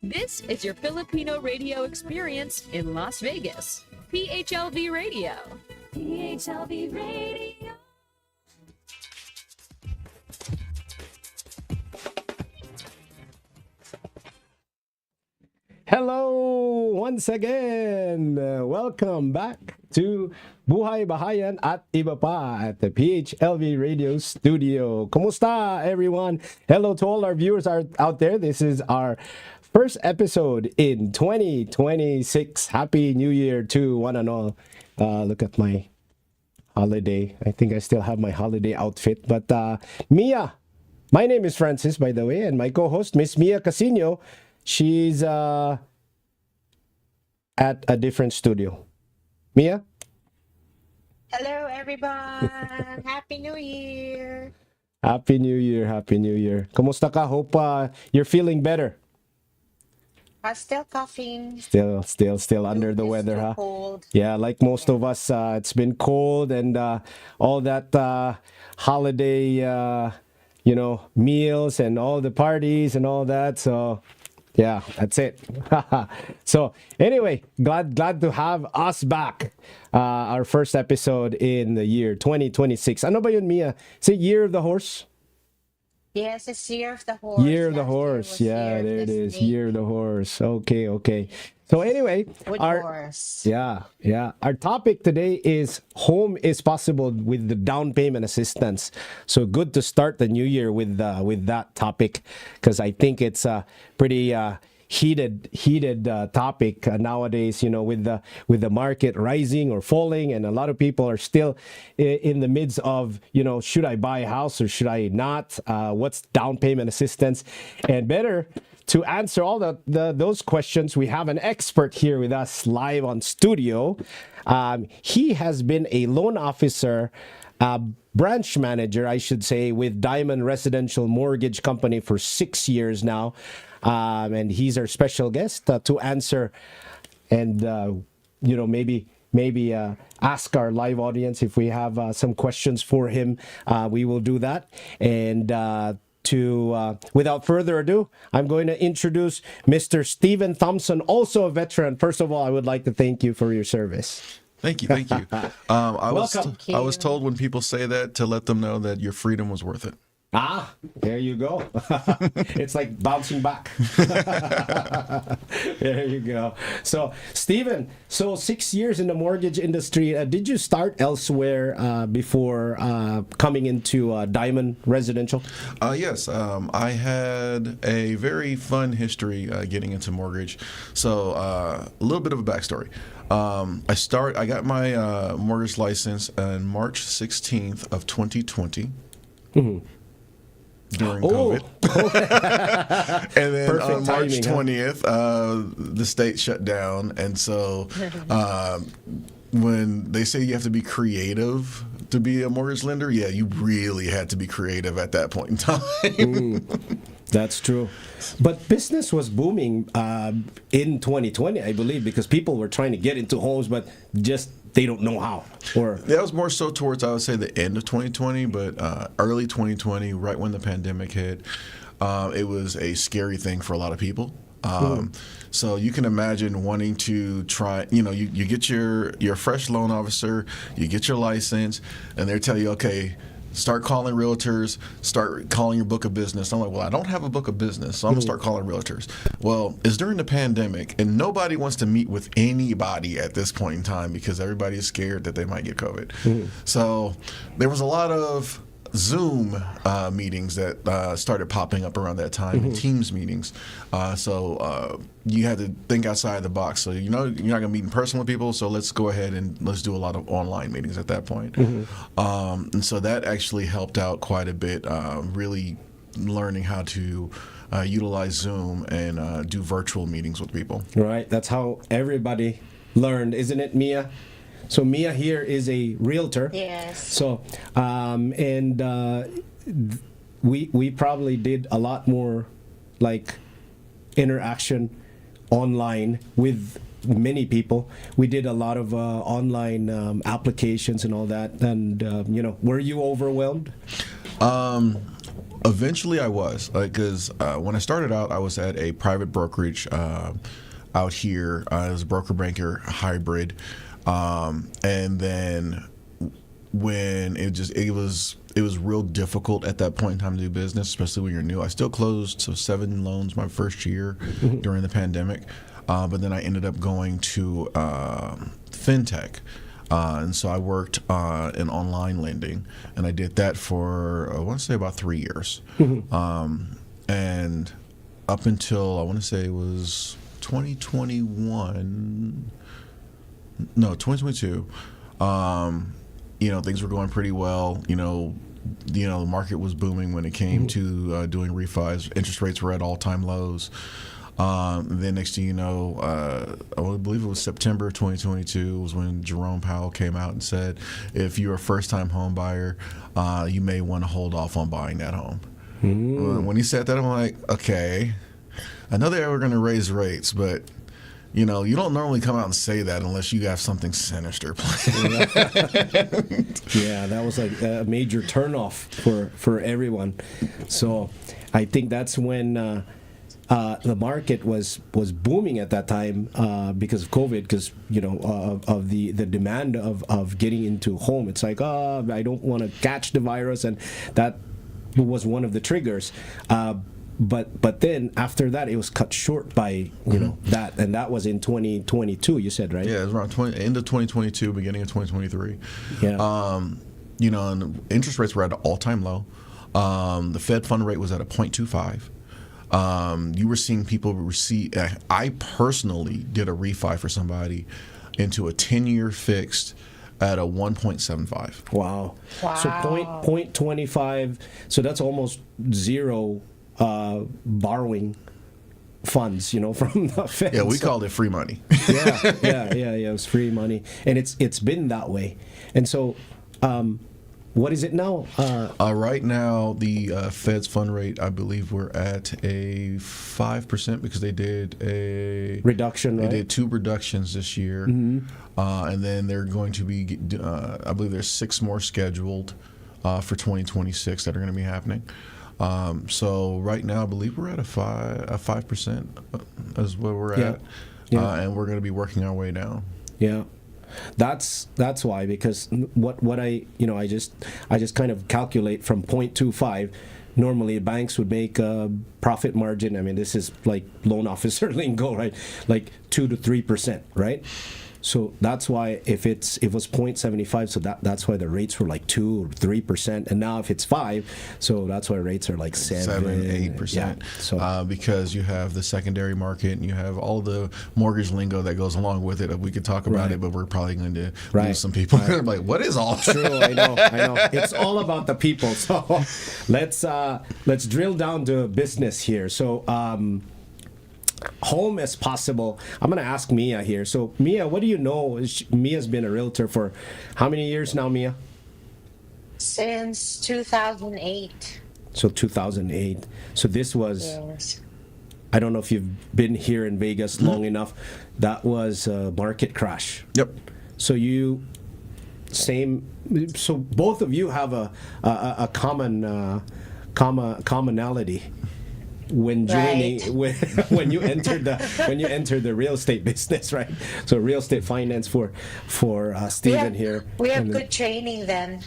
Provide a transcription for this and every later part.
This is your Filipino radio experience in Las Vegas. PHLV Radio. PHLV Radio. Hello once again. Welcome back to Buhay Bahayan at Iba Pa at the PHLV Radio Studio. Kumusta everyone? Hello to all our viewers out there. This is our first episode in 2026. Happy New Year to one and all. Look at my holiday. I think I still have my holiday outfit. But Mia, my name is Francis, by the way, and my co-host, Miss Mia Casino, she's at a different studio. Mia? Hello, everyone. Happy New Year. Happy New Year. Happy New Year. Kumusta ka? Hope you're feeling better. Still coughing. Still under the It's weather, too huh? cold. Yeah, like most of us, it's been cold and all that holiday, meals and all the parties and all that. So, yeah, that's it. So, anyway, glad to have us back. Our first episode in the year 2026. Ano ba yun, Mia? Is it Year of the Horse? Yes, it's Year of the Horse. Year of the Last year Horse. was Yeah, Year of there it the is. Snake. Year of the Horse. Okay. So anyway, Wood our horse. yeah. Our topic today is home is possible with the down payment assistance. So good to start the new year with that topic because I think it's a pretty heated topic nowadays. With the market rising or falling, and a lot of people are still in the midst of should I buy a house or should I not? What's down payment assistance? And better to answer all those questions, we have an expert here with us live on studio. He has been a loan officer, branch manager, I should say, with Diamond Residential Mortgage Company for 6 years now. And he's our special guest to answer and, maybe ask our live audience if we have some questions for him. We will do that. And without further ado, I'm going to introduce Mr. Stephen Thompson, also a veteran. First of all, I would like to thank you for your service. Thank you. I was told when people say that to let them know that your freedom was worth it. There you go. It's like bouncing back. There you go. So, Stephen, 6 years in the mortgage industry. Did you start elsewhere before coming into Diamond Residential? Yes. I had a very fun history getting into mortgage. So, a little bit of a backstory. I got my mortgage license on March 16th of 2020. Mm-hmm. During COVID. And then Perfect on March timing, 20th, the state shut down. And so when they say you have to be creative to be a mortgage lender, yeah, you really had to be creative at that point in time. That's true. But business was booming in 2020, I believe, because people were trying to get into homes, but just they don't know how. Or that was more so towards, I would say, the end of 2020, but early 2020, right when the pandemic hit, it was a scary thing for a lot of people. So you can imagine wanting to try, you get your fresh loan officer, you get your license, and they tell you, okay, start calling realtors, start calling your book of business. I'm like, well, I don't have a book of business, so I'm going to start calling realtors. Well, it's during the pandemic, and nobody wants to meet with anybody at this point in time because everybody is scared that they might get COVID. So there was a lot of Zoom meetings that started popping up around that time, and Teams meetings. So you had to think outside the box. So you're not going to meet in person with people, so let's go ahead and let's do a lot of online meetings at that point. And so that actually helped out quite a bit, really learning how to utilize Zoom and do virtual meetings with people. Right. That's how everybody learned, isn't it, Mia? So Mia here is a realtor. Yes. So, we probably did a lot more like interaction online with many people. We did a lot of online applications and all that. And were you overwhelmed? Eventually, I was, because when I started out, I was at a private brokerage out here. It was a broker banker hybrid. And then when it was real difficult at that point in time to do business, especially when you're new. I still closed 7 loans my first year during the pandemic, but then I ended up going to fintech. And so I worked in online lending, and I did that for, I want to say, about 3 years. And up until, I want to say it was 2021. No, 2022. Things were going pretty well. The market was booming when it came to doing refis. Interest rates were at all-time lows. Then next thing you know, I believe it was September of 2022 was when Jerome Powell came out and said, if you're a first-time home buyer, you may want to hold off on buying that home. When he said that, I'm like, okay, I know they were going to raise rates, but you don't normally come out and say that unless you have something sinister planned. Yeah, that was like a major turnoff for everyone. So I think that's when the market was booming at that time because of COVID, because of the demand of getting into home. It's like, I don't want to catch the virus, and that was one of the triggers. But then after that, it was cut short by that, and that was in 2022. You said, right? Yeah, it was around end of 2022, beginning of 2023. Yeah. And interest rates were at an all-time low. The Fed fund rate was at a 0.25. You were seeing people receive. I personally did a refi for somebody into a 10-year fixed at a 1.75. Wow. So point 0.25. So that's almost zero. Borrowing funds, from the Fed. Yeah, we called it free money. Yeah. It was free money, and it's been that way. And so, what is it now? Right now, the Fed's fund rate, I believe, we're at a 5% because they did a reduction. Right? They did 2 reductions this year, and then they're going to be. I believe there's 6 more scheduled for 2026 that are going to be happening. So right now, I believe we're at a 5% is where we're at, and we're going to be working our way down. Yeah, that's why, because what I just kind of calculate from 0.25. Normally, banks would make a profit margin. I mean, this is like loan officer lingo, right? Like 2 to 3%, right? So that's why if it was 0.75, so that's why the rates were like 2 or 3%, and now if it's 5, so that's why rates are like 7-8%. Yeah. So because you have the secondary market and you have all the mortgage lingo that goes along with it. We could talk about it, but we're probably going to lose some people. Like, what is all that? True, I know. It's all about the people. So let's drill down to business here. So. Home as possible. I'm going to ask Mia here. So, Mia, what do you know? Mia's been a realtor for how many years now, Mia? Since 2008. So, 2008. So, this was, Yes. I don't know if you've been here in Vegas long enough. That was a market crash. Yep. So, both of you have a common commonality. when joining Right. when you enter the real estate business, right? So real estate finance for Stephen here. We have And good training then.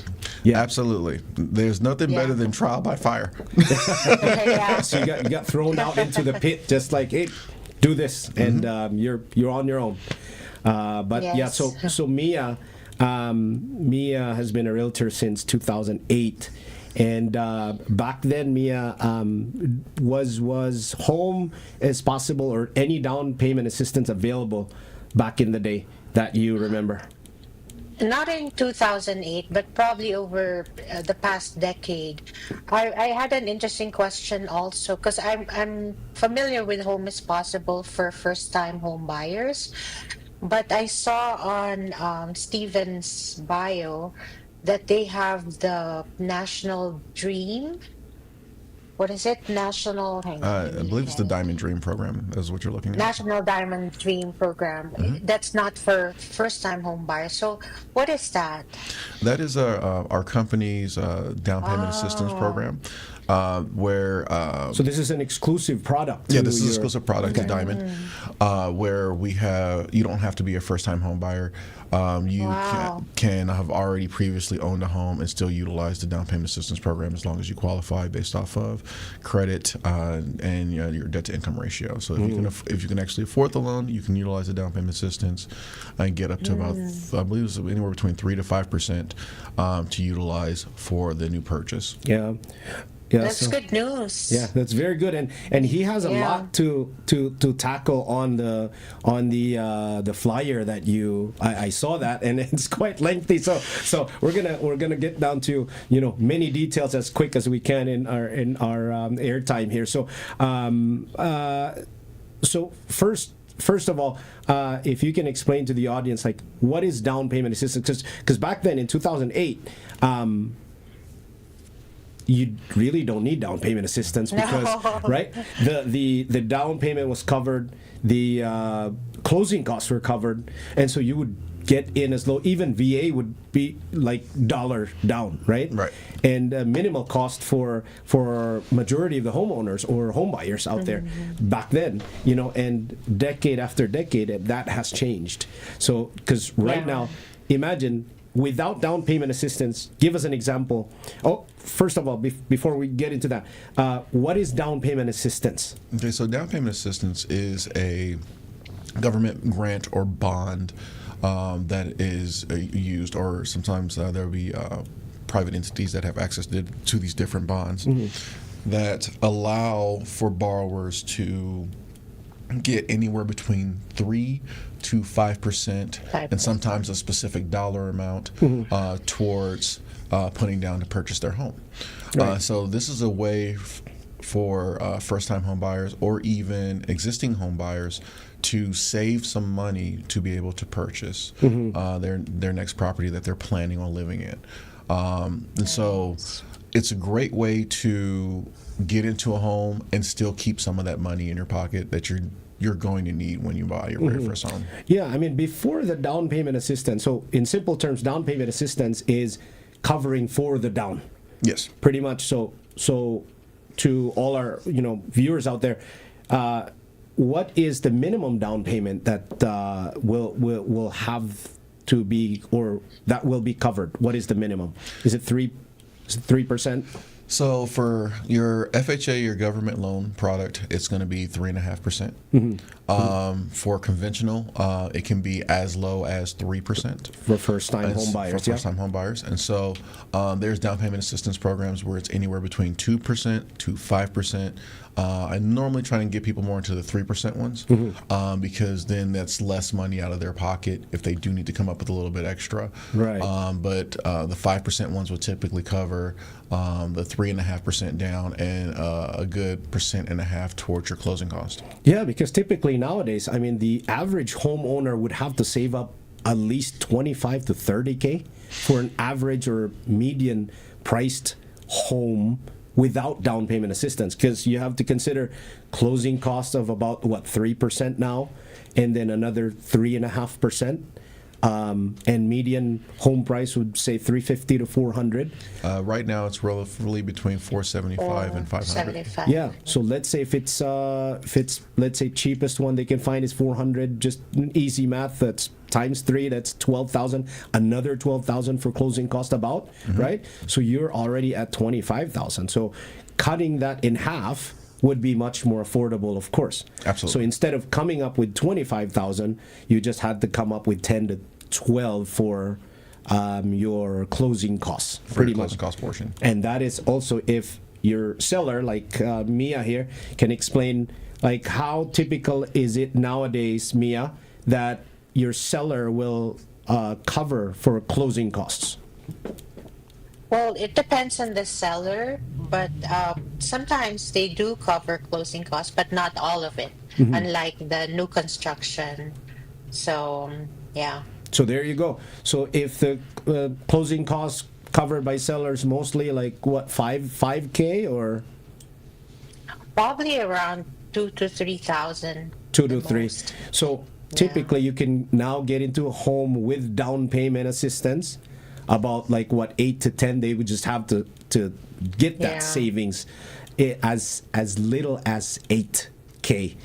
yeah. Absolutely. There's nothing better Yeah. than trial by fire. Yeah. So you got thrown out into the pit, just like, hey, do this, and you're on your own. But yeah, Yes. so Mia has been a realtor since 2008, and back then Mia was home as possible, or any down payment assistance available back in the day that you remember. Not in 2008, but probably over the past decade. I had an interesting question also because I'm familiar with Home is Possible for first-time home buyers, but I saw on Steven's bio that they have the National Dream. What is it? National. Hang on, I believe it's the Diamond Dream program. Is what you're looking at. National Diamond Dream program. That's not for first-time home buyers. So, what is that? That is our company's down payment assistance program, where So this is an exclusive product. yeah, to this is an your- exclusive product to Okay. Diamond, where you don't have to be a first-time home buyer. You Wow. can have already previously owned a home and still utilize the down payment assistance program as long as you qualify based off of credit and your debt to income ratio. So if you can actually afford the loan, you can utilize the down payment assistance and get up to about, I believe it's anywhere between 3 to 5% to utilize for the new purchase. Yeah. Yeah, That's so- good news. Yeah, that's very good, and he has a Yeah. lot to tackle on the flyer that I saw that, and it's quite lengthy. So we're gonna get down to many details as quick as we can in our airtime here. So First of all, if you can explain to the audience, like, what is down payment assistance? Because back then in 2008, you really don't need down payment assistance because No. right, the down payment was covered, the closing costs were covered, and so you would get in as low, even VA would be like $1 down, right? Right. And minimal cost for majority of the homeowners or home buyers out there back then, and decade after decade that has changed. So because right Yeah. now, imagine without down payment assistance. Give us an example. Oh, first of all, before we get into that, what is down payment assistance? Okay, so down payment assistance is a government grant or bond that is used, or sometimes there will be private entities that have access to these different bonds that allow for borrowers to get anywhere between 3 to 5%, and sometimes a specific dollar amount towards putting down to purchase their home. Right. So this is a way for first-time home buyers or even existing home buyers to save some money to be able to purchase their next property that they're planning on living in. And so it's a great way to get into a home and still keep some of that money in your pocket that you're going to need when you buy your very first home. Yeah, I mean, before the down payment assistance, so in simple terms, down payment assistance is covering for the down. Yes. Pretty much. So to all our viewers out there, what is the minimum down payment that will have to be, or that will be covered? What is the minimum? Is it 3%? So for your FHA, your government loan product, it's going to be 3.5%. For conventional, it can be as low as 3%. For first-time home buyers, For first-time home buyers. And so there's down payment assistance programs where it's anywhere between 2% to 5%. I normally try and get people more into the 3% ones because then that's less money out of their pocket if they do need to come up with a little bit extra. Right. But the 5% ones will typically cover the 3.5% down and a good 1.5% towards your closing cost. Yeah, because typically nowadays, I mean, the average homeowner would have to save up at least 25 to 30K for an average or median priced home without down payment assistance, because you have to consider closing costs of about 3% now, and then another 3.5%. and median home price would say 350 to 400. Right now, it's roughly between 475 and 500. 75. Yeah. So let's say if it's let's say cheapest one they can find is 400. Just easy math. That's times 3. That's 12,000. Another 12,000 for closing cost about, right? So you're already at 25,000. So cutting that in half would be much more affordable, of course. Absolutely. So instead of coming up with 25,000, you just had to come up with 10 to 12 for your closing costs, For pretty your closing much. cost portion. And that is also if your seller, like Mia here, can explain like how typical is it nowadays, Mia, that your seller will cover for closing costs. Well, it depends on the seller, but sometimes they do cover closing costs, but not all of it, unlike the new construction. So, yeah. So there you go. So if the closing costs covered by sellers mostly like what 5K or Probably around 2 to 3 thousand. 2 the to 3. most. So typically you can now get into a home with down payment assistance about like what 8 to 10. They would just have to get that Yeah. savings as little as 8K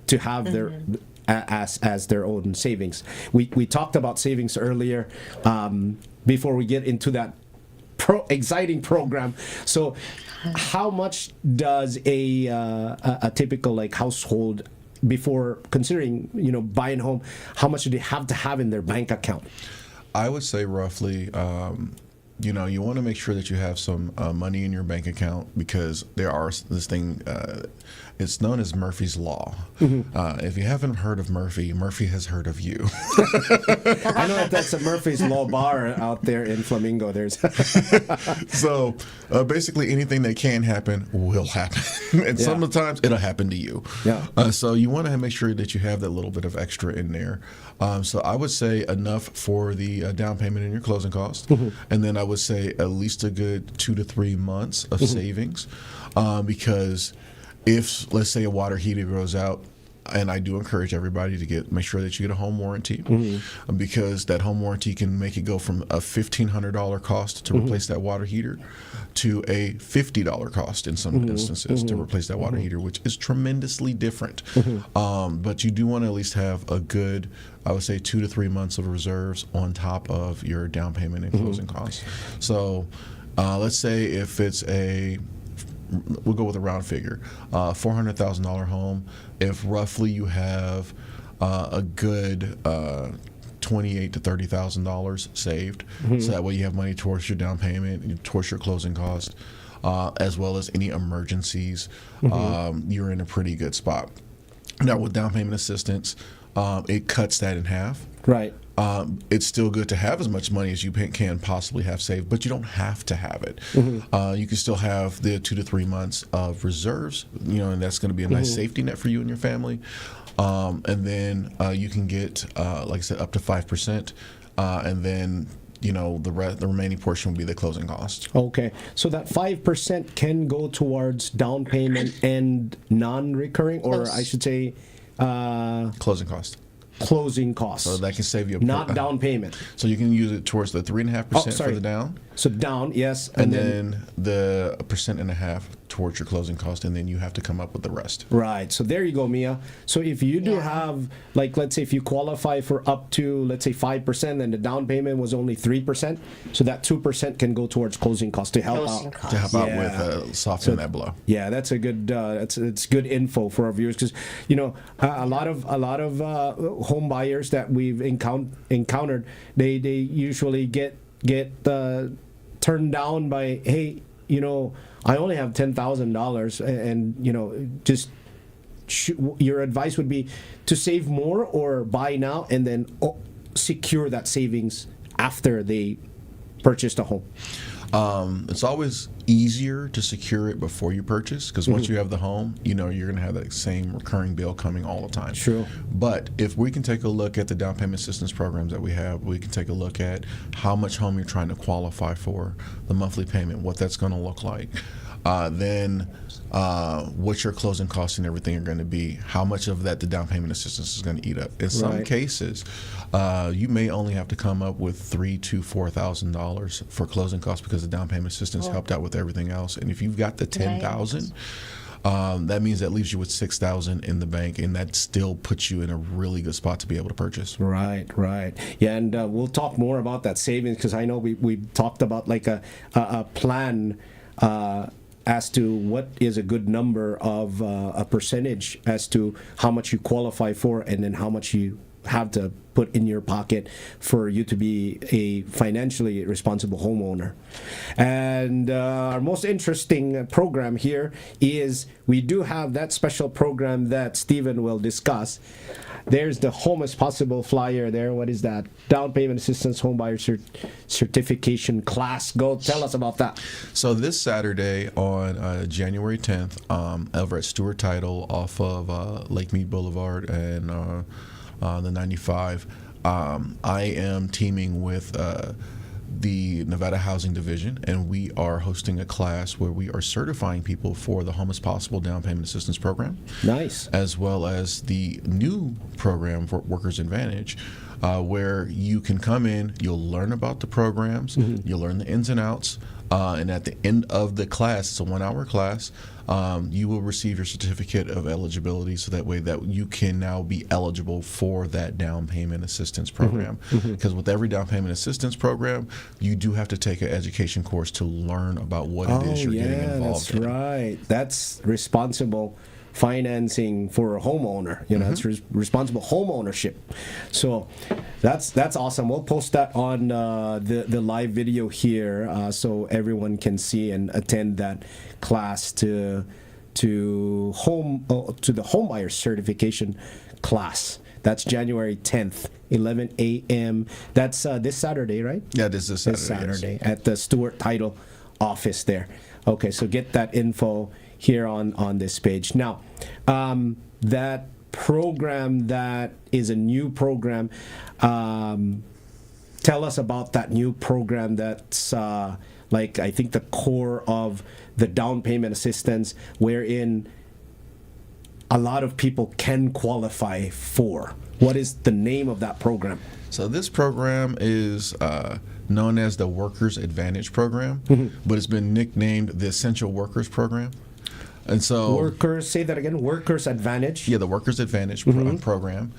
to have their as their own savings. We talked about savings earlier before we get into that exciting program. So how much does a typical like household, before considering buying home, how much do they have to have in their bank account? I would say roughly, you want to make sure that you have some money in your bank account, because there are this thing, it's known as Murphy's Law. If you haven't heard of Murphy, Murphy has heard of you. I know that that's a Murphy's Law bar out there in Flamingo. There's So basically anything that can happen will happen. And sometimes it'll happen to you. Yeah. So you want to make sure that you have that little bit of extra in there. So I would say enough for the down payment and your closing cost. And then I would say at least a good 2 to 3 months of savings. Because if, let's say, a water heater goes out, and I do encourage everybody to make sure that you get a home warranty, because that home warranty can make it go from a $1,500 cost to replace that water heater to a $50 cost in some instances to replace that water heater, which is tremendously different. But you do want to at least have a good, I would say, 2 to 3 months of reserves on top of your down payment and closing costs. So let's say if it's we'll go with a round figure, $400,000 home. If roughly you have a good $28,000 to $30,000 saved, so that way you have money towards your down payment and towards your closing cost, as well as any emergencies, you're in a pretty good spot. Now with down payment assistance, it cuts that in half. right. It's still good to have as much money as you can possibly have saved, but you don't have to have it. You can still have the 2 to 3 months of reserves, and that's going to be a nice safety net for you and your family. And then you can get, like I said, up to 5%, and then the remaining portion will be the closing cost. Okay, so that 5% can go towards down payment and non-recurring, or I should say, Closing cost. closing costs. So that can save you not down payment. So you can use it towards the 3.5% sorry. for the down, So down, yes, and then the 1.5% towards your closing cost, and then you have to come up with the rest. right. So there you go, Mia. So if you do have, like, let's say if you qualify for up to, let's say 5%, and the down payment was only 3%, so that 2% can go towards closing costs to help Closing out. costs. To help out Yeah. with softening that blow. Yeah, that's a good. It's good info for our viewers, because a lot of home buyers that we've encountered, they usually get turned down by, hey, I only have $10,000, and just your advice would be to save more or buy now and then secure that savings after they purchased a home. It's always easier to secure it before you purchase, because once you have the home, you're going to have that same recurring bill coming all the time. True. But if we can take a look at the down payment assistance programs that we have, we can take a look at how much home you're trying to qualify for, the monthly payment, what that's going to look like. then what your closing costs and everything are going to be, how much of that the down payment assistance is going to eat up. In some Right. cases, you may only have to come up with $3,000 to $4,000 for closing costs because the down payment assistance helped out with everything else. And if you've got the 10,000, that means that leaves you with 6,000 in the bank, and that still puts you in a really good spot to be able to purchase. Right, right. Yeah, and we'll talk more about that savings because I know we talked about like a plan as to what is a good number of a percentage as to how much you qualify for and then how much you have to put in your pocket for you to be a financially responsible homeowner. And our most interesting program here is we do have that special program that Stephen will discuss. There's the Home is Possible flyer there. What is that? Down payment assistance homebuyer certification class. Go tell us about that. So this Saturday on January 10th, over at Stewart Title off of Lake Mead Boulevard and the 95, I am teaming with the Nevada Housing Division, and we are hosting a class where we are certifying people for the Home is Possible Down Payment Assistance Program. Nice. As well as the new program for Workers Advantage, where you can come in, you'll learn about the programs, you'll learn the ins and outs, and at the end of the class, it's a 1-hour class, you will receive your certificate of eligibility, so that way that you can now be eligible for that down payment assistance program. Because with every down payment assistance program, you do have to take an education course to learn about what it is you're getting involved in. That's right. That's responsible financing for a homeowner. You know, it's responsible home ownership. So that's awesome. We'll post that on the live video here so everyone can see and attend that class to the homebuyer certification class. That's January 10th, 11 a.m. That's this Saturday, right? Yeah, this is Saturday. This Saturday at the Stewart Title office there. Okay, so get that info here on this page. Now, that program that is a new program, tell us about that new program that's like I think the core of the down payment assistance, wherein a lot of people can qualify for. What is the name of that program? So this program is known as the Workers Advantage Program, but it's been nicknamed the Essential Workers Program. And so Workers, say that again, Workers Advantage? Yeah, the Workers Advantage program.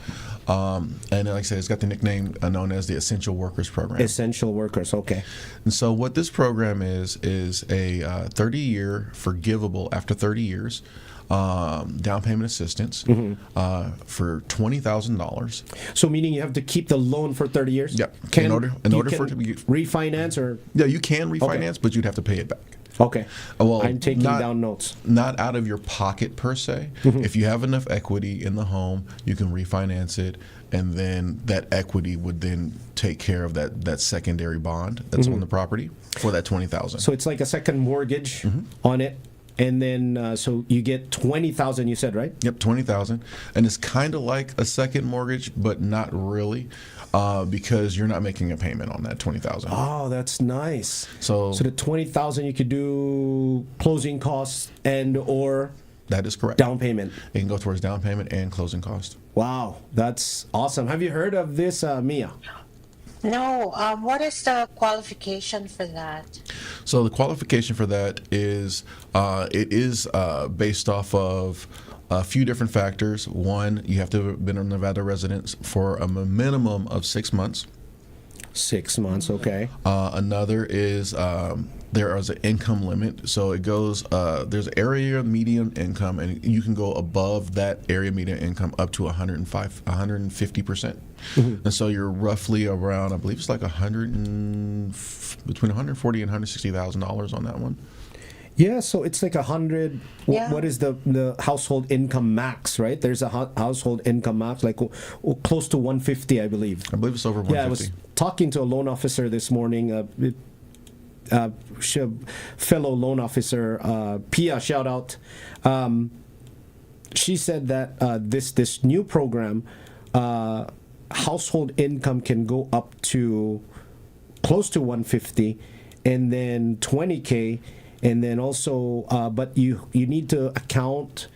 And like I said, it's got the nickname known as the Essential Workers Program. Essential Workers, okay. And so what this program is a 30-year forgivable after 30 years down payment assistance for $20,000. So meaning you have to keep the loan for 30 years? Yep. In order for it to be refinance or? Yeah, you can refinance, but you'd have to pay it back. Okay. Well, I'm taking down notes. Not out of your pocket per se. If you have enough equity in the home, you can refinance it, and then that equity would then take care of that secondary bond that's on the property for that $20,000. So it's like a second mortgage on it, and then so you get $20,000. You said, right? Yep, $20,000, and it's kind of like a second mortgage, but not really. Because you're not making a payment on that $20,000. Oh, that's nice. So the $20,000 you could do closing costs and or that is correct. Down payment. It can go towards down payment and closing cost. Wow, that's awesome. Have you heard of this, Mia? No. What is the qualification for that? So the qualification for that is it is based off of a few different factors. One, you have to have been a Nevada resident for a minimum of 6 months. 6 months, okay. Another is there is an income limit. So it goes, there's area median income, and you can go above that area median income up to 150%. And so you're roughly around, I believe it's like between $140,000 and $160,000 on that one. Yeah, so it's like 100. Yeah. What is the household income max, right? There's a household income max, like close to 150, I believe. I believe it's over 150. Yeah, I was talking to a loan officer this morning, fellow loan officer, Pia, shout out. She said that this new program, household income can go up to close to 150, and then 20K. and then also, but you need to account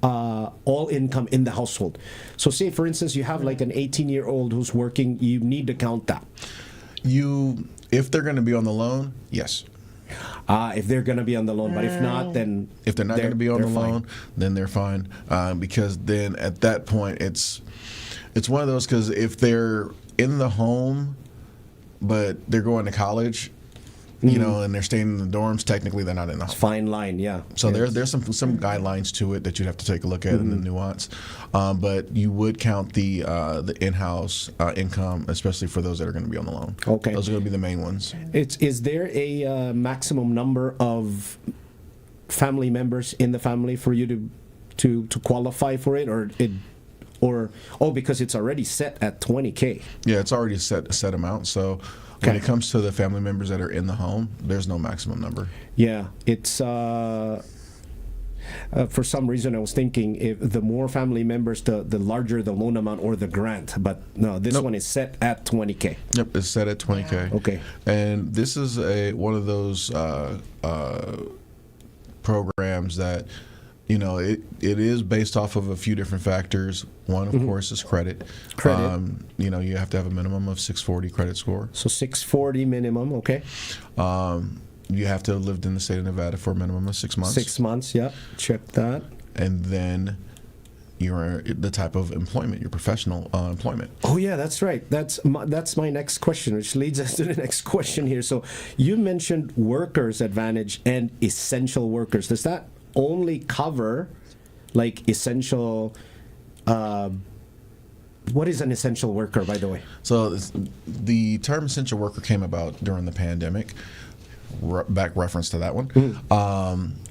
all income in the household. So say for instance you have like an 18-year-old who's working, you need to count that. If they're going to be on the loan, yes. If they're going to be on the loan, but if not, then If they're not going to be on the they're fine. loan, then they're fine. Because then at that point, it's one of those, because if they're in the home, but they're going to college, you know, and they're staying in the dorms, technically they're not in the home. Fine line, yeah. So Yes. there's some guidelines to it that you'd have to take a look at in the nuance, but you would count the in-house income, especially for those that are going to be on the loan. Okay. Those are going to be the main ones. Is there a maximum number of family members in the family for you to qualify for it, or because it's already set at 20K? Yeah, it's already a set amount. So when Okay. it comes to the family members that are in the home, there's no maximum number. Yeah, it's for some reason I was thinking if the more family members, the larger the loan amount or the grant. But no, this Nope. one is set at 20K. Yep, it's set at 20K. Okay. And this is one of those programs that, you know, it is based off of a few different factors. One, of course, is credit. Credit. You know, you have to have a minimum of 640 credit score. So 640 minimum. Okay. You have to have lived in the state of Nevada for a minimum of 6 months. 6 months. Yeah. Check that. And then the type of employment, your professional employment. Oh yeah, that's right. That's my next question, which leads us to the next question here. So you mentioned workers advantage and essential workers. Does that only cover like essential? What is an essential worker, by the way? So the term essential worker came about during the pandemic. Back reference to that one.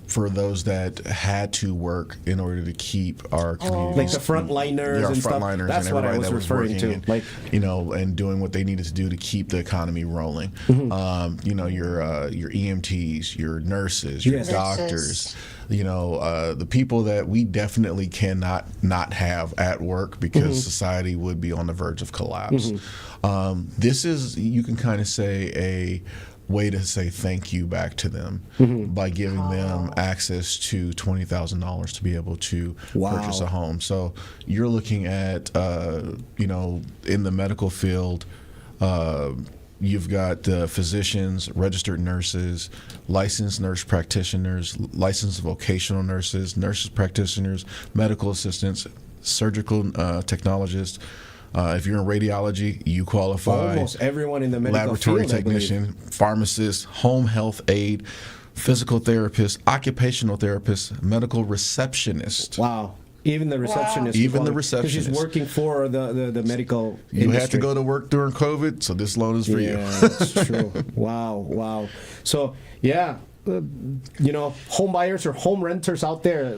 For those that had to work in order to keep our community, Like the frontliners and stuff. frontliners That's and what I everybody was that referring working to. Like, you know, and doing what they needed to do to keep the economy rolling. You know, your EMTs, your nurses, your Yes. doctors. You know, the people that we definitely cannot not have at work because society would be on the verge of collapse. This is, you can kind of say, a way to say thank you back to them by giving them access to $20,000 to be able to purchase a home. So you're looking at, you know, in the medical field, you've got physicians, registered nurses, licensed nurse practitioners, licensed vocational nurses, nurses practitioners, medical assistants, surgical technologists. If you're in radiology, you qualify. almost everyone in the medical Laboratory field, I believe. technician, pharmacist, home health aide, physical therapist, occupational therapist, medical receptionist. Wow. Even the receptionist. Even the because she's receptionist. working for the medical You industry. had to go to work during COVID, so this loan is for you. Yeah, that's true. Wow. So, yeah, you know, home buyers or home renters out there,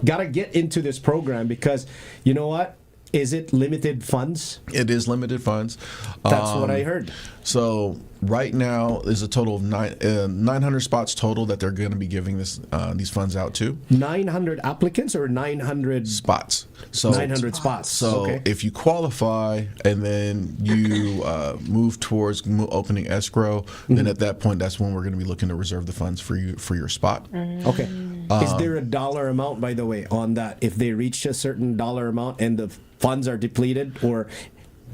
gotta get into this program because, you know what? Is it limited funds? It is limited funds. That's what I heard. So right now there's a total of 900 spots total that they're going to be giving these funds out to. 900 applicants or 900 Spots. So 900 spots. So okay. if you qualify and then you move towards opening escrow, then at that point that's when we're going to be looking to reserve the funds for you for your spot. Okay. Is there a dollar amount, by the way, on that? If they reach a certain dollar amount and the funds are depleted, or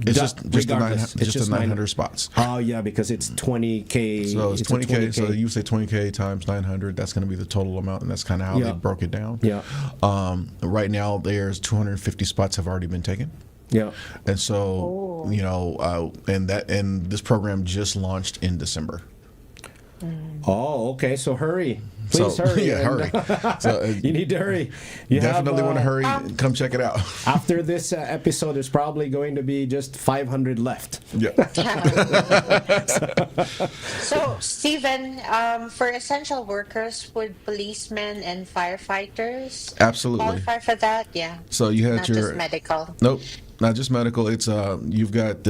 It's just regardless, it's just 900 spots. Oh yeah, because it's 20K. So it's a 20K. So you say 20K times 900. That's going to be the total amount, and that's kind of how Yeah. they broke it down. Yeah. Right now, there's 250 spots have already been taken. Yeah. And so, you know, and this program just launched in December. Oh, okay. So hurry. Please So, hurry. yeah, And, hurry. So you need to hurry. You definitely have, want to hurry. Come check it out. After this episode, there's probably going to be just 500 left. Yeah. So, Stephen, for essential workers, would policemen and firefighters Absolutely. qualify for that? Yeah. So you had Not your just medical. Nope. Not just medical. It's you've got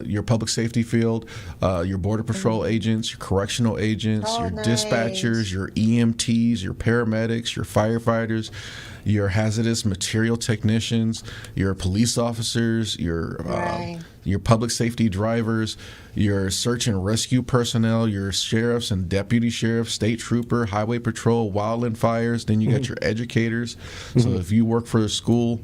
your public safety field, your border patrol agents, your correctional agents, Oh, your nice. dispatchers, your EMTs, your paramedics, your firefighters, your hazardous material technicians, your police officers, Right. your public safety drivers, your search and rescue personnel, your sheriffs and deputy sheriffs, state trooper, highway patrol, wildland fires. Then you got your educators. So if you work for a school,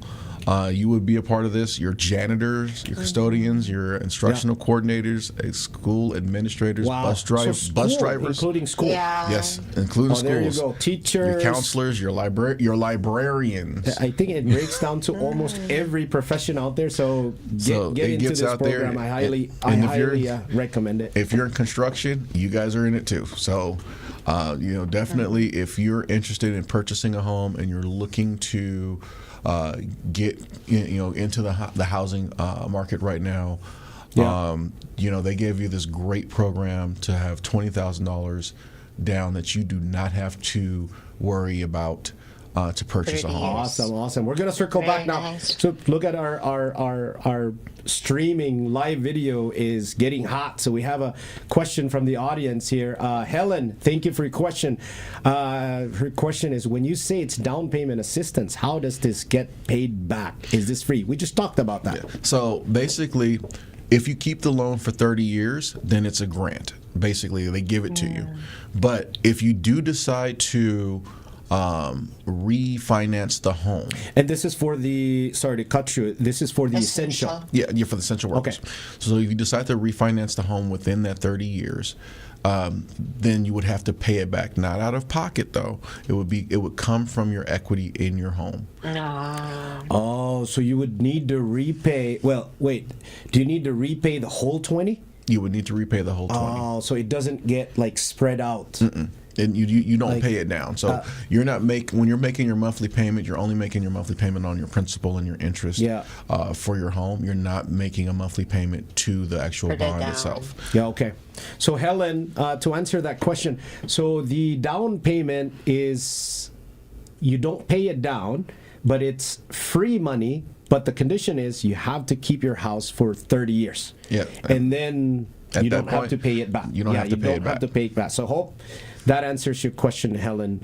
you would be a part of this. Your janitors, your custodians, your instructional coordinators, school administrators, Wow. bus So bus school, drivers. including school. Yeah. Yes, including Oh, schools. there you go. Teachers. Your counselors, your librarians. I think it breaks down to almost every profession out there. So get it into gets this out there, program. I highly, and if you're- recommend it. If you're in construction, you guys are in it too. So, definitely, if you're interested in purchasing a home and you're looking to get into the housing market right now, Yeah. they gave you this great program to have $20,000 down that you do not have to worry about to purchase a 30 home. years. Awesome. We're gonna circle Very back now. nice. So look at our streaming live video is getting hot. So we have a question from the audience here. Helen, thank you for your question. Her question is: when you say it's down payment assistance, how does this get paid back? Is this free? We just talked about that. So basically, if you keep the loan for 30 years, then it's a grant. Basically, they give it to you. But if you do decide to refinance the home, And this is for the sorry to cut you. This is for the essential. yeah, for the essential workers. Okay. So if you decide to refinance the home within that 30 years, then you would have to pay it back. Not out of pocket though. It would come from your equity in your home. Oh, so you would need to repay. Well, wait. Do you need to repay the whole 20? You would need to repay the whole 20. Oh, so it doesn't get like spread out. And you don't Like, pay it down. So you're not when you're making your monthly payment, you're only making your monthly payment on your principal and your interest Yeah. For your home. You're not making a monthly payment to the actual Put it bond down. itself. Yeah, okay. So Helen, to answer that question, so the down payment is you don't pay it down, but it's free money, but the condition is you have to keep your house for 30 years. Yeah. And then At you that don't have point, to pay it back. you don't have to pay it back. have to pay it back. So hope that answers your question, Helen.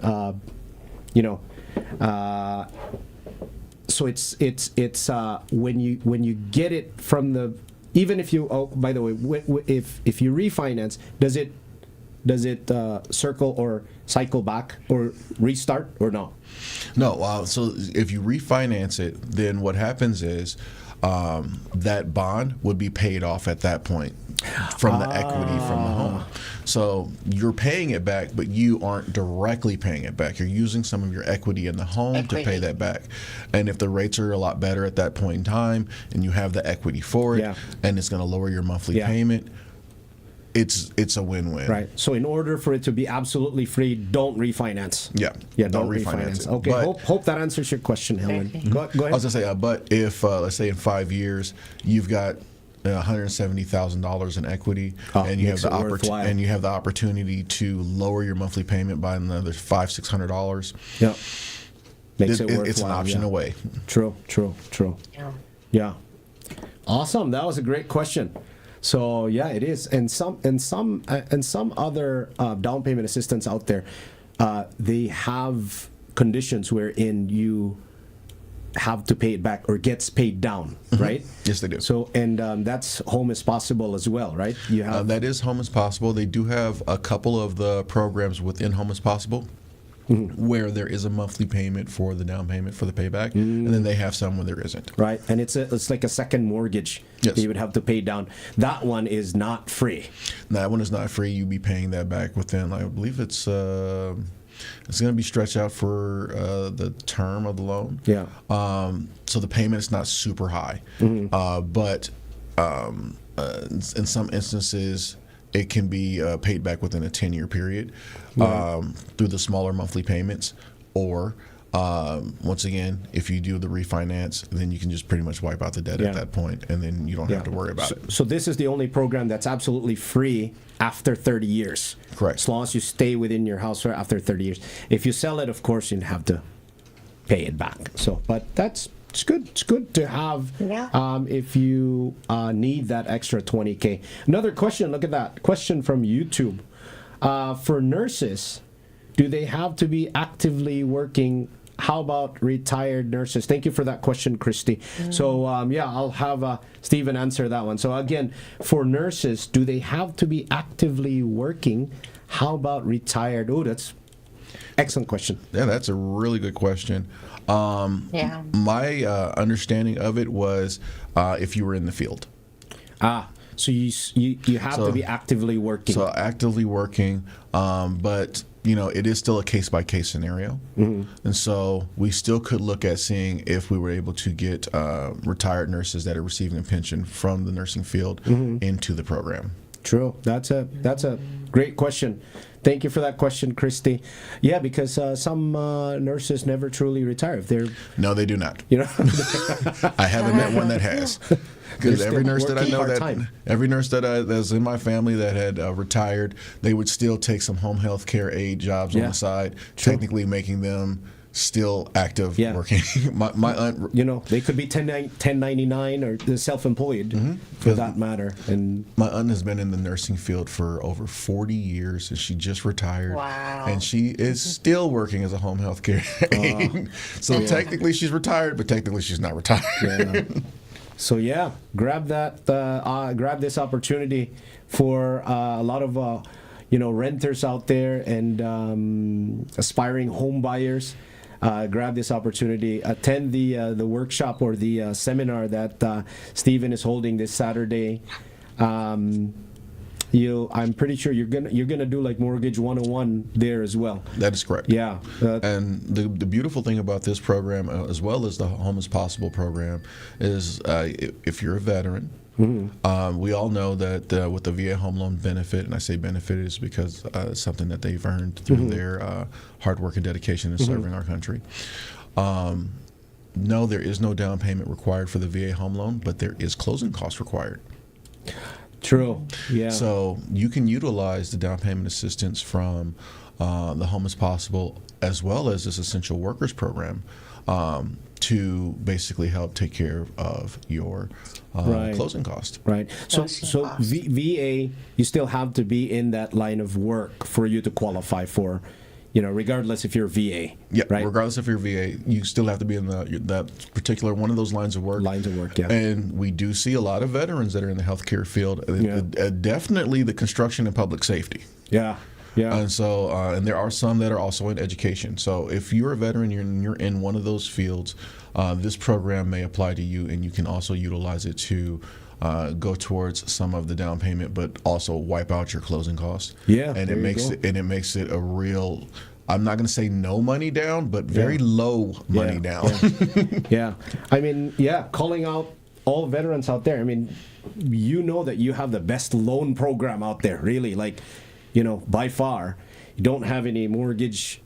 So it's when you get it from the, even if you, oh, by the way, if you refinance, does it circle or cycle back or restart or no? No. So if you refinance it, then what happens is that bond would be paid off at that point from the equity from the home. So you're paying it back, but you aren't directly paying it back. You're using some of your equity in the home to pay Equity. that back. And if the rates are a lot better at that point in time and you have the equity for it Yeah. and it's going to lower your monthly Yeah. payment, it's a win-win. Right. So in order for it to be absolutely free, don't refinance. Yeah. Yeah, don't refinance. it. Okay. But- Hope that answers your question, Helen. Go I ahead. was gonna say, but if let's say in 5 years you've got $170,000 in equity, Oh, and you have makes the it worthwhile. and you have the opportunity to lower your monthly payment by another $500-600, Yeah. Makes it worthwhile. it's an option yeah. away. True. Yeah. Yeah. Awesome. That was a great question. So yeah, it is. And some other down payment assistance out there, they have conditions wherein you have to pay it back or gets paid down, right? Yes, they do. So and that's Home is Possible as well, right? You have That is Home is Possible. They do have a couple of the programs within Home is Possible where there is a monthly payment for the down payment for the payback, and then they have some where there isn't. right, and it's like a second mortgage. Yes. that you would have to pay down. That one is not free. That one is not free. You'll be paying that back within, I believe it's going to be stretched out for the term of the loan. Yeah. So the payment is not super high, but in some instances it can be paid back within a 10-year period through the smaller monthly payments, or once again, if you do the refinance, then you can just pretty much wipe out the debt Yeah. at that point, and then you don't have to worry about it. So this is the only program that's absolutely free after 30 years. Correct. As long as you stay within your house for after 30 years. If you sell it, of course, you have to pay it back. So, but that's it's good. It's good to have. Yeah. If you need that extra 20K. Another question. Look at that question from YouTube. For nurses, do they have to be actively working? How about retired nurses? Thank you for that question, Christy. So I'll have Stephen answer that one. So again, for nurses, do they have to be actively working? How about retired? Oh, that's excellent question. Yeah, that's a really good question. Yeah. My understanding of it was if you were in the field. So you have to be actively working. So actively working, but it is still a case-by-case scenario. And so we still could look at seeing if we were able to get retired nurses that are receiving a pension from the nursing field into the program. True. That's a great question. Thank you for that question, Christy. Yeah, because some nurses never truly retire. If they're No, they do not. I I haven't met one that has. Because every nurse that I know every nurse that's in my family that had retired, they would still take some home health care aid jobs on the side, technically making them still active working. my aunt, they could be 1099 or self-employed for that matter. And my aunt has been in the nursing field for over 40 years, and she just retired. Wow. And she is still working as a home health care aide. So technically she's retired, but technically she's not retired. Yeah. So grab this opportunity for a lot of renters out there and aspiring home buyers. Grab this opportunity. Attend the workshop or the seminar that Stephen is holding this Saturday. I'm pretty sure you're gonna do like Mortgage 101 there as well. That is correct. Yeah. And the beautiful thing about this program, as well as the Home is Possible program, is if you're a veteran, we all know that with the VA home loan benefit, and I say benefit is because it's something that they've earned through their hard work and dedication in serving our country. No, there is no down payment required for the VA home loan, but there is closing costs required. True. Yeah. So you can utilize the down payment assistance from the Home is Possible as well as this Essential Workers program to basically help take care of your closing cost. Right. So VA, you still have to be in that line of work for you to qualify for, regardless if you're VA. Yeah, right? Regardless if you're VA, you still have to be in that particular one of those lines of work. Lines of work, yeah. And we do see a lot of veterans that are in the healthcare field. Definitely the construction and public safety. Yeah. Yeah. And so, and there are some that are also in education. So if you're a veteran and you're in one of those fields, this program may apply to you, and you can also utilize it to go towards some of the down payment, but also wipe out your closing costs. Yeah, and it makes it a real. I'm not going to say no money down, but very low money down. Yeah. I mean, calling out all veterans out there. I mean, that you have the best loan program out there, really. Like, by far. You don't have any mortgage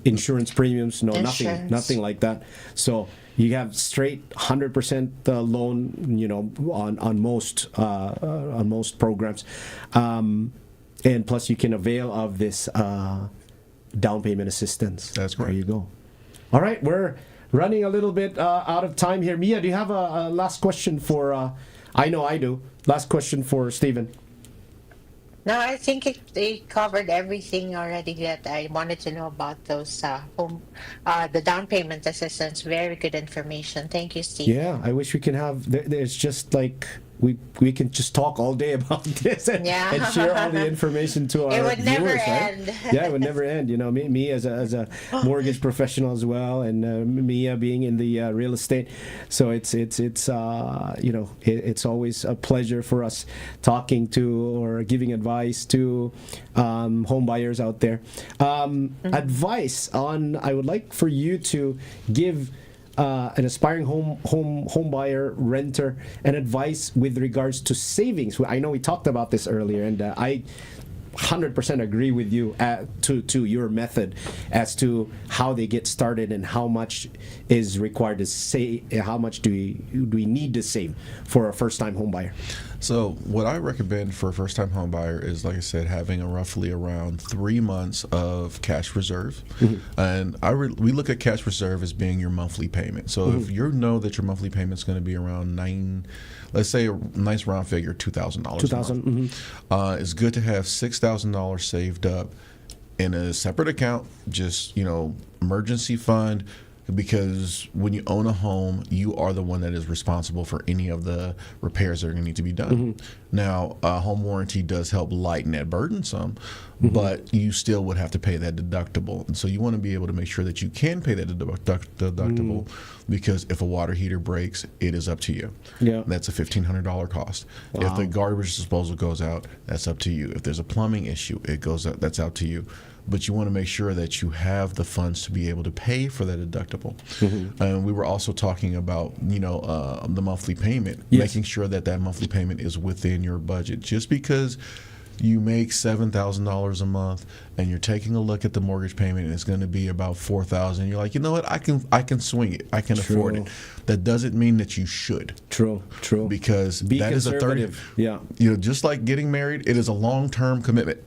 insurance premiums, nothing like that. So you have straight 100% loan, on most programs, and plus you can avail of this down payment assistance. That's correct. There you go. All right, we're running a little bit out of time here. Mia, do you have a last question for? I know I do. Last question for Stephen. No, I think they covered everything already that I wanted to know about those the down payment assistance. Very good information. Thank you, Steve. Yeah, I wish we can have. There's just like we can just talk all day about this and share all the information to our viewers. It would never end. Yeah, it would never end. Me as a mortgage professional as well, and Mia being in the real estate. So it's always a pleasure for us talking to or giving advice to home buyers out there. Advice on. I would like for you to give an aspiring home buyer, renter, and advice with regards to savings. I know we talked about this earlier, and I 100% agree with you to your method as to how they get started and how much is required to save. How much do we need to save for a first-time home buyer? So what I recommend for a first-time home buyer is, like I said, having roughly around 3 months of cash reserve, and we look at cash reserve as being your monthly payment. So if you know that your monthly payment is going to be around let's say a nice round figure, $2,000. $2,000. It's good to have $6,000 saved up in a separate account, just emergency fund. Because when you own a home, you are the one that is responsible for any of the repairs that are going to need to be done. Now, a home warranty does help lighten that burden some, but you still would have to pay that deductible. And so you want to be able to make sure that you can pay that deductible, because if a water heater breaks, it is up to you. Yeah. That's a $1,500 cost. Wow. If the garbage disposal goes out, that's up to you. If there's a plumbing issue, it goes up, that's out to you. But you want to make sure that you have the funds to be able to pay for that deductible. And we were also talking about, the monthly payment, making sure that monthly payment is within your budget. Just because you make $7,000 a month and you're taking a look at the mortgage payment and it's going to be about $4,000, you're like, you know what, I can swing it, I can afford it. That doesn't mean that you should. True. Because Be that is a conservative. Yeah. Just like getting married, it is a long-term commitment.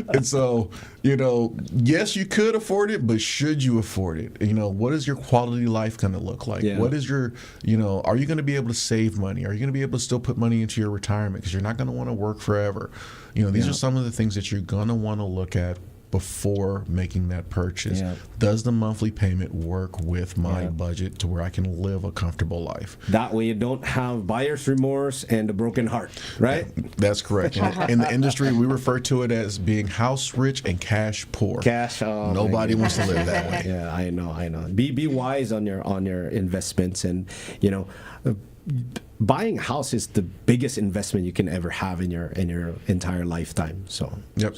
And so, yes, you could afford it, but should you afford it? What is your quality life going to look like? Yeah. What is your, are you going to be able to save money? Are you going to be able to still put money into your retirement? Because you're not going to want to work forever. These are some of the things that you're going to want to look at before making that purchase. Yeah. Does the monthly payment work with my budget to where I can live a comfortable life? That way you don't have buyer's remorse and a broken heart, right? That's correct. In the industry, we refer to it as being house rich and cash poor. Nobody wants to live that way. Yeah, I know. Be wise on your investments, and buying a house is the biggest investment you can ever have in your entire lifetime. So yep.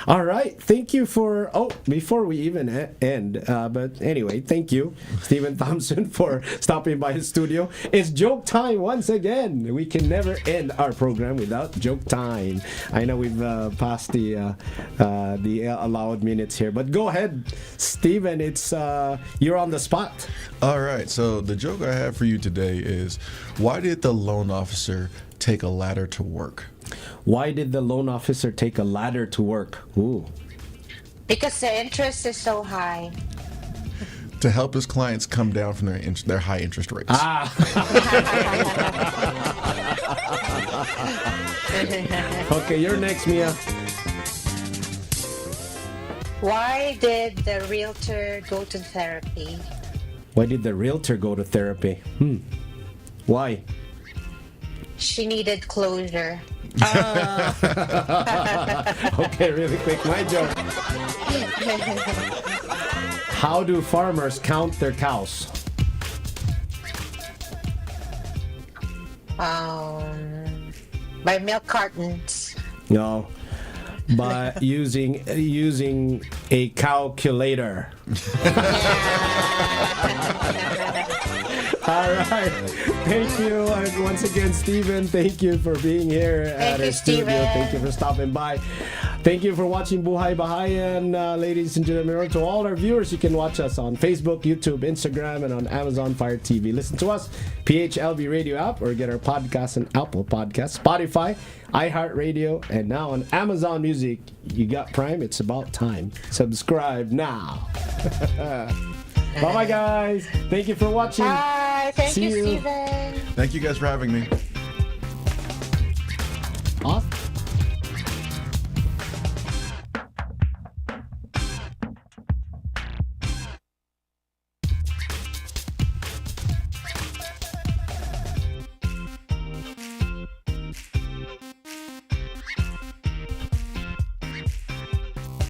All right. Thank you for, before we even end, but anyway, thank you, Stephen Thompson, for stopping by the studio. It's joke time once again. We can never end our program without joke time. I know we've passed the allowed minutes here, but go ahead, Stephen. It's you're on the spot. All right. So the joke I have for you today is, why did the loan officer take a ladder to work? Why did the loan officer take a ladder to work? Ooh. Because the interest is so high. To help his clients come down from their high interest rates. Okay, you're next, Mia. Why did the realtor go to therapy? Why did the realtor go to therapy? Why? She needed closure. Okay, really quick, my joke. How do farmers count their cows? By milk cartons. No, by using a calculator. All right. Thank you once again, Stephen. Thank you for being here at our studio. Thank you for stopping by. Thank you for watching Buhay Bahayan, ladies and gentlemen. To all our viewers, you can watch us on Facebook, YouTube, Instagram, and on Amazon Fire TV. Listen to us, PHLV Radio app, or get our podcast on Apple Podcasts, Spotify, iHeartRadio, and now on Amazon Music. You got Prime? It's about time. Subscribe now. Bye-bye, guys. Thank you for watching. Bye. Thank See you, you. Stephen. Thank you guys for having me.